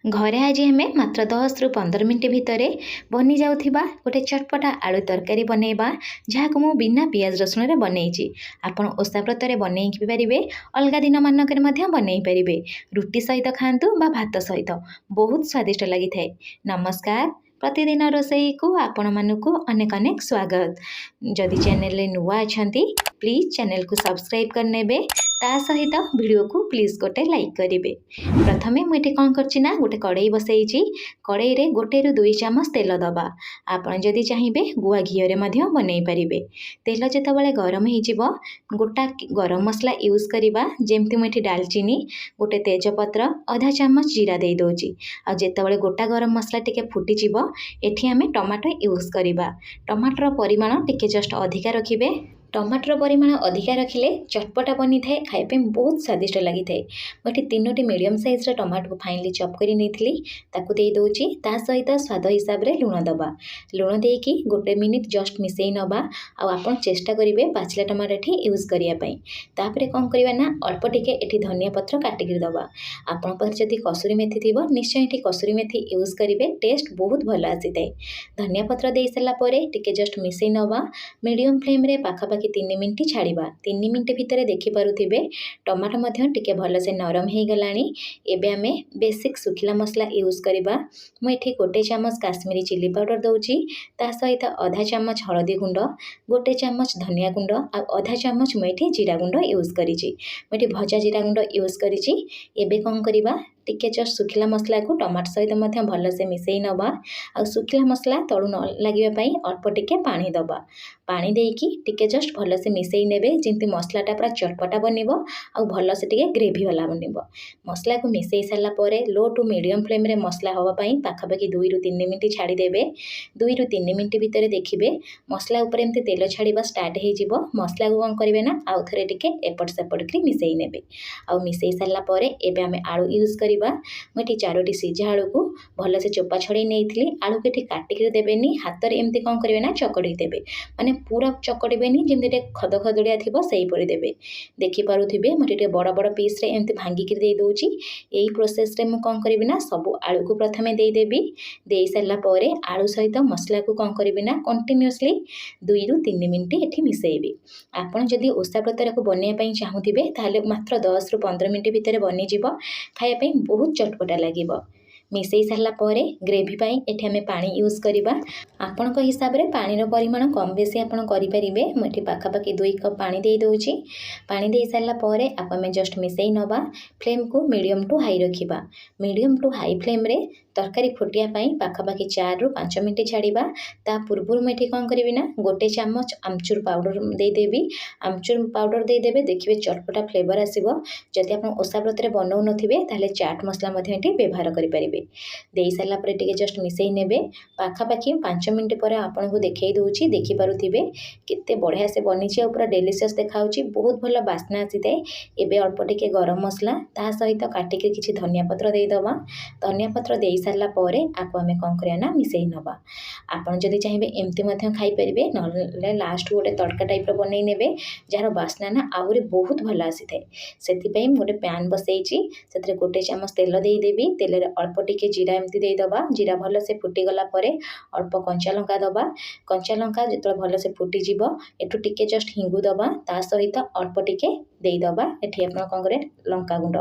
घरे आज आम मात्र 10 रु 15 मिनट भितर बनी जाउथिबा गोटे चटपटा आलू तरकारी बनैबा जहाँ मु बिना पियाज रसुण रे बनैछि। आपण ओषा व्रतरे बनै पारे, अलग दिन मानक बनै पारे, रुटी सहित खातु बा भात सहित बहुत स्वादिष्ट लगी थाए। नमस्कार, प्रतिदिन रोसई को आपण मानकु अनेक अनेक स्वागत। जदि चैनल रे नुआ अछंती प्लीज चैनल को सब्सक्राइब करनेबे, ता सहित वीडियो को प्लीज गोटे लाइक करेंगे। प्रथमे मुझे कौन करना गोटे कड़ई बसई, कड़ई रे 1 ରୁ 2 चामच तेल दबा। आपन जदि चाहिए गुआ घी रे मध्य बनै पारिबे। तेल जेतबेले गरम हो गोटा गरम मसला यूज करवा, जेमती मुझे डालचीनी, गोटे तेजपत्र, आधा चामच जीरा दे दोची। आ जेतबेले गोटा गरम मसला टिके फुटी जीवो, एठी आमे टमाटो यूज करवा। टमाटर परिमाण टिके जस्ट अधिका रखिबे। टमाटर परिमाण अधिका रखिले चटपटा बनी थाए, खाइपे बहुत स्वादिष्ट लगी थाए। मुझे 3टी medium size tomato finally chop करी नेथिली, ताकू दे दोची। ता सहित स्वाद हिसाब रे लुण दबा। लुण देकी 1 मिनिट जस्ट मिसई नबा। आ आपण चेष्टा करिवे पाचला टमाटो एठी यूज करिया पई। तापरे कोन करबा ना अल्प टिके एठी धनिया पत्र काटी के दबा। आपण पर जदी कसुरी मेथी थिबो निश्चय एठी कसुरी मेथी यूज करिवे, टेस्ट बहुत भल आसी थाए। धनिया पत्र देई सला परे टिके जस्ट मिसई नबा। मीडियम फ्लेम रे पाखा 3 मिनिट छाड़िबा। 3 मिनिट भितर देखि पारुथिबे टमाटो मध्य टिके भल से नरम हे गलानी। एबे आमे बेसिक सुखिला मसला यूज करबा। मु एठी 1 चामच काश्मीरी चिली पाउडर दउची, ता सहित आधा चामच हळदी गुंड, 1 चामच धनिया गुंड, आ आधा चामच मु एठी जीरा गुंड यूज करिछि। मु एठी भजा जीरा गुंड यूज करिछि। एबे कोन करबा टिके जस्ट सुखिला मसला को टमाटो सहित मध्य भल से मिसई नबा। आ सुखिला मसला तळु न लागिबा पई अल्प टिके पानी दबा। पानी देकी टिके जस्ट भल से मिसई नेबे, जेंति मसलाटा पूरा चटपटा बनिबो आ भल से टिके ग्रेवी वाला बनिबो। मसला को मिसई साला परे लो टू मीडियम फ्लेम रे मसला हवा पई पाखापाखि 2 ରୁ 3 मिनिट छाड़ी देबे। 2 ରୁ 3 मिनिट भितर देखिबे मसला ऊपर एमते तेल छाड़ीबा स्टार्ट हे जिवो। मसला को कोन करिवे ना आउ थरे टिके एपट सेपट करी मिसई नेबे। आ मिसई साला परे एबे आमे आलू यूज करिबा। मुझे 4टी सिझा आलू को भल से चोपा छड़े नहीं। आलू के काटिक देवेनि, हाथ में एमती कौन करेंगे ना चकड़ी देवे। माने पूरा चकड़ेनि, जमी खद खदड़िया थी सहीपरी देवे। देखिपे मुझे बड़ बड़ पीस रे एमती भांगिक दे दूची। यही प्रोसेस रे मु कौन करी ना सबू आलू को प्रथमे देदेवी। दे सारा पर आलू सहित मसला को कौन करी ना कंटिन्यूअसली 2 ରୁ 3 मिनिट एठी मिसेबी। आपन जदि ओषा व्रत को बनैया चाहूथिबे ताहले मात्र 10 ରୁ 15 मिनिट भितर बनी जिवो। खाइबा बहुत चटपटा लगिबो। मिसई सारा पर ग्रेवी पाई एठी हमें पानी यूज करबा। आपण हिसाब रे पानी रो परिमाण कम बेसी आपण करि परिबे। मु एठी पाखापाखि 2 कप पानी दे दोची। पानी दे सारा पर आप हमें जस्ट मिसई नबा। फ्लेम को मीडियम टू हाई रखिबा। मीडियम टू हाई फ्लेम रे तरकारी फुटिया पाई पाखापाखि 4 ରୁ 5 मिनिट छाड़िबा। ता पूर्व मुझे कौन करी ना 1 चामच आमचूर पाउडर दे देबी। आमचूर पाउडर दे देबे, देखिए चटपटा फ्लेवर आसीबो। जदि आप ओषा व्रत रे बनौ नथिबे ताहले चाट मसला मध्ये एठी व्यवहार करि परिबे। देई साला पर टिके जस्ट मिसई नेबे। पाखापाखि 5 मिनिट पर आपन को देखै दोची, देखि पारुथिबे केते बढ़िया से बनिछि आ पूरा डेलीशियस देखाउची। बहुत भल बास्ना आसीते। एबे अल्प टिके गरम मसला ता सहित काटिके किछि धनिया पत्र दे दबा। धनिया पत्र दे सारा पर आपको आमे कौन करिया ना मिसई नबा। आपन जदि चाहिए एमती मध्य खाई परिबे, नले लास्ट गोटे तड़का टाइप रो बनै नेबे, जार बास्ना ना आहुरी बहुत भल आसी थाए। सेति पई गोटे पैन बसैची, सेतरे 1 चामच तेल दे देबी। तेल रे अल्प टिके जीरा एमती दे दबा। जीरा भल से फुटी गला परे अल्प कंचा लंका दबा। कंचा लंका जेतले भल से फुटी जिवो, एठु टिके जस्ट हिंगु दबा। ता सहित अल्प टिके दे दबा। एठी आपण कोन करे लंका गुंड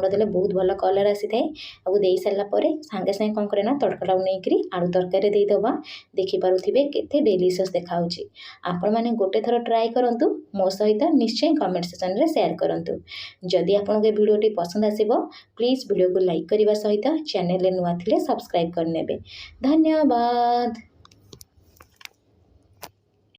देले बहुत भल कलर आसी थाए। आ देई साला परे सांगे सांगे कौन करे ना तड़का नहीं आलू तरकारी दे दबा। देखि पारुथिबे केते डेलीशियस देखाउची। आपण माने गोटे थर ट्राई करंतु, मो सहित निश्चय कमेंट सेक्शन रे शेयर करंतु। जदि आपन के वीडियोटी पसंद आसीबो प्लीज वीडियो को लाइक करबा सहित चैनल रे नुआ थिले सब्सक्राइब करनेबे। धन्यवाद।